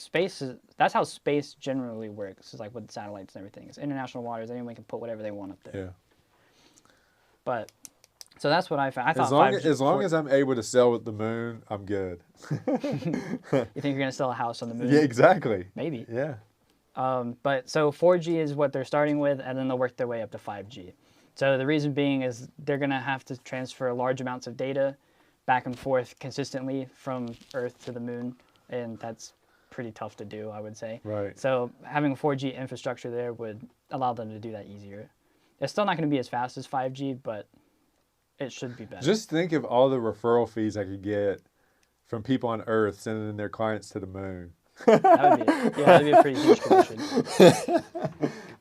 that's how space generally works. Is like with satellites and everything. It's international waters. Anyone can put whatever they want up there. Yeah. But so that's what I found. I thought as long as I'm able to sell the moon, I'm good. You think you're gonna sell a house on the moon? Yeah, exactly. Maybe. Yeah. But so 4G is what they're starting with, and then they'll work their way up to 5G. So the reason being is they're gonna have to transfer large amounts of data back and forth consistently from Earth to the moon, and that's pretty tough to do, I would say. Right. So having a 4G infrastructure there would allow them to do that easier. It's still not going to be as fast as 5G, but it should be better. Just think of all the referral fees I could get from people on Earth sending their clients to the moon. That'd be a pretty huge commission.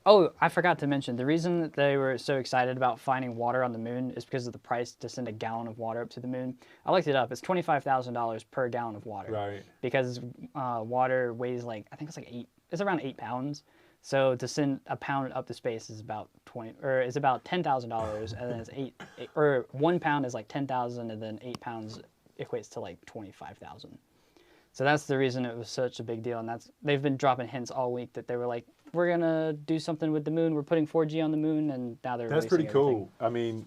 Oh, I forgot to mention, the reason that they were so excited about finding water on the moon is because of the price to send a gallon of water up to the moon. I looked it up. It's $25,000 per gallon of water. Right. Because water weighs like, I think it's like it's around 8 pounds. So to send a pound up to space is about $10,000, and then it's 1 pound is like 10,000, and then 8 pounds equates to like 25,000. So that's the reason it was such a big deal, and they've been dropping hints all week that they were like, we're gonna do something with the moon. We're putting 4G on the moon, and now they're. That's pretty everything. cool. I mean,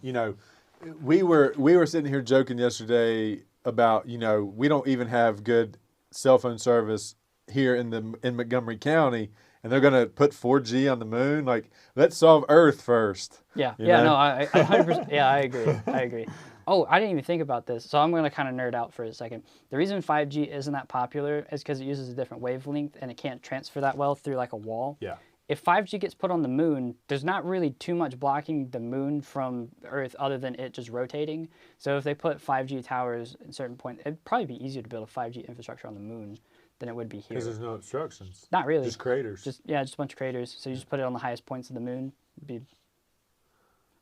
we were sitting here joking yesterday about we don't even have good cell phone service here in Montgomery County, and they're gonna put 4G on the moon. Like, let's solve Earth first. Yeah. No, I 100%. Yeah, I agree. Oh, I didn't even think about this, so I'm going to kind of nerd out for a second. The reason 5G isn't that popular is because it uses a different wavelength, and it can't transfer that well through like a wall. Yeah. If 5G gets put on the moon, there's not really too much blocking the moon from Earth other than it just rotating. So if they put 5G towers at a certain point, it'd probably be easier to build a 5G infrastructure on the moon than it would be here. Because there's no obstructions. Not really. Just craters. Just a bunch of craters. So you just put it on the highest points of the moon.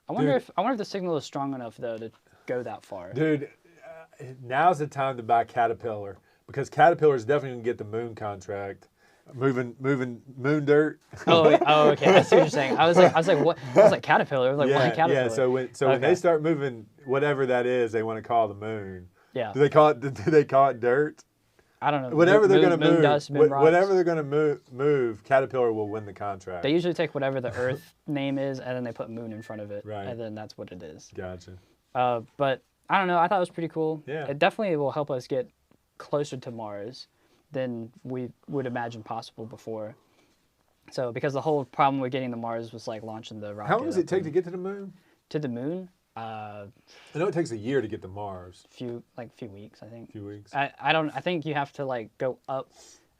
I wonder if the signal is strong enough though to go that far. Dude, now's the time to buy Caterpillar, because Caterpillar is definitely going to get the moon contract. Moving moon dirt. Oh, okay. I see what you're saying. I was like, what? I was like, Caterpillar. I was like, why Caterpillar? Yeah. So when they start moving whatever that is, they want to call the moon. Yeah. Do they call it dirt? I don't know. Whatever they're going to move, dust, moon rocks. whatever they're going to move, Caterpillar will win the contract. They usually take whatever the Earth name is, and then they put moon in front of it, right? And then that's what it is. Gotcha. But I don't know. I thought it was pretty cool. Yeah. It definitely will help us get closer to Mars than we would imagine possible before. So, because the whole problem with getting to Mars was like launching the rocket. How long does it take to get to the moon? To the moon? I know it takes a year to get to Mars. Few weeks, I think. A few weeks. I think you have to like go up,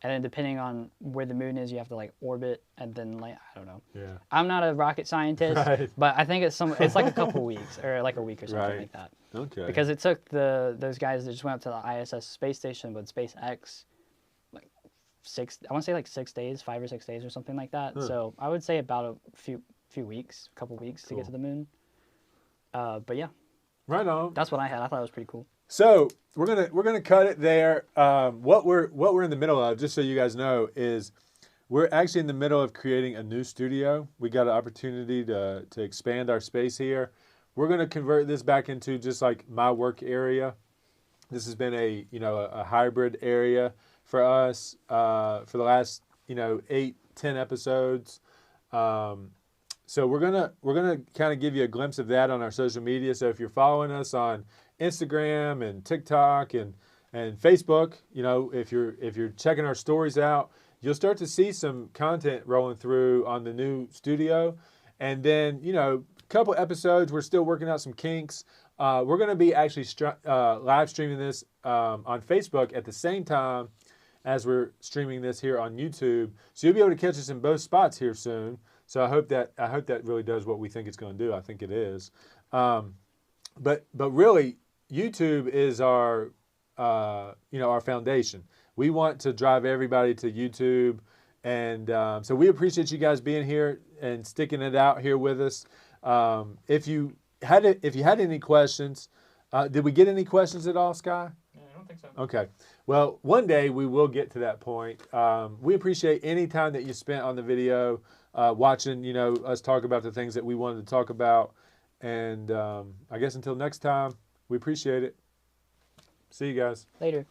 and then depending on where the moon is, you have to like orbit, and then like I don't know. Yeah. I'm not a rocket scientist, right. But I think it's like a couple weeks or like a week or something like that. Okay. Because it took those guys that just went up to the ISS space station with SpaceX, like 6 days, 5 or 6 days or something like that. Huh. So I would say about a few weeks, a couple weeks to get to the moon. But yeah. Right on. That's what I had. I thought it was pretty cool. So we're gonna cut it there. What we're in the middle of, just so you guys know, is we're actually in the middle of creating a new studio. We got an opportunity to expand our space here. We're gonna convert this back into just like my work area. This has been a hybrid area for us for the last 8-10 episodes. So we're gonna kind of give you a glimpse of that on our social media. So if you're following us on Instagram and TikTok and Facebook, if you're checking our stories out, you'll start to see some content rolling through on the new studio. And then a couple episodes, we're still working out some kinks. We're gonna be actually live streaming this on Facebook at the same time as we're streaming this here on YouTube. So you'll be able to catch us in both spots here soon. So I hope that really does what we think it's going to do. I think it is. But really, YouTube is our our foundation. We want to drive everybody to YouTube, and so we appreciate you guys being here and sticking it out here with us. If you had any questions, did we get any questions at all, Sky? Yeah, I don't think so. Okay. Well, one day we will get to that point. We appreciate any time that you spent on the video, watching, us talk about the things that we wanted to talk about. And I guess until next time, we appreciate it. See you guys. Later.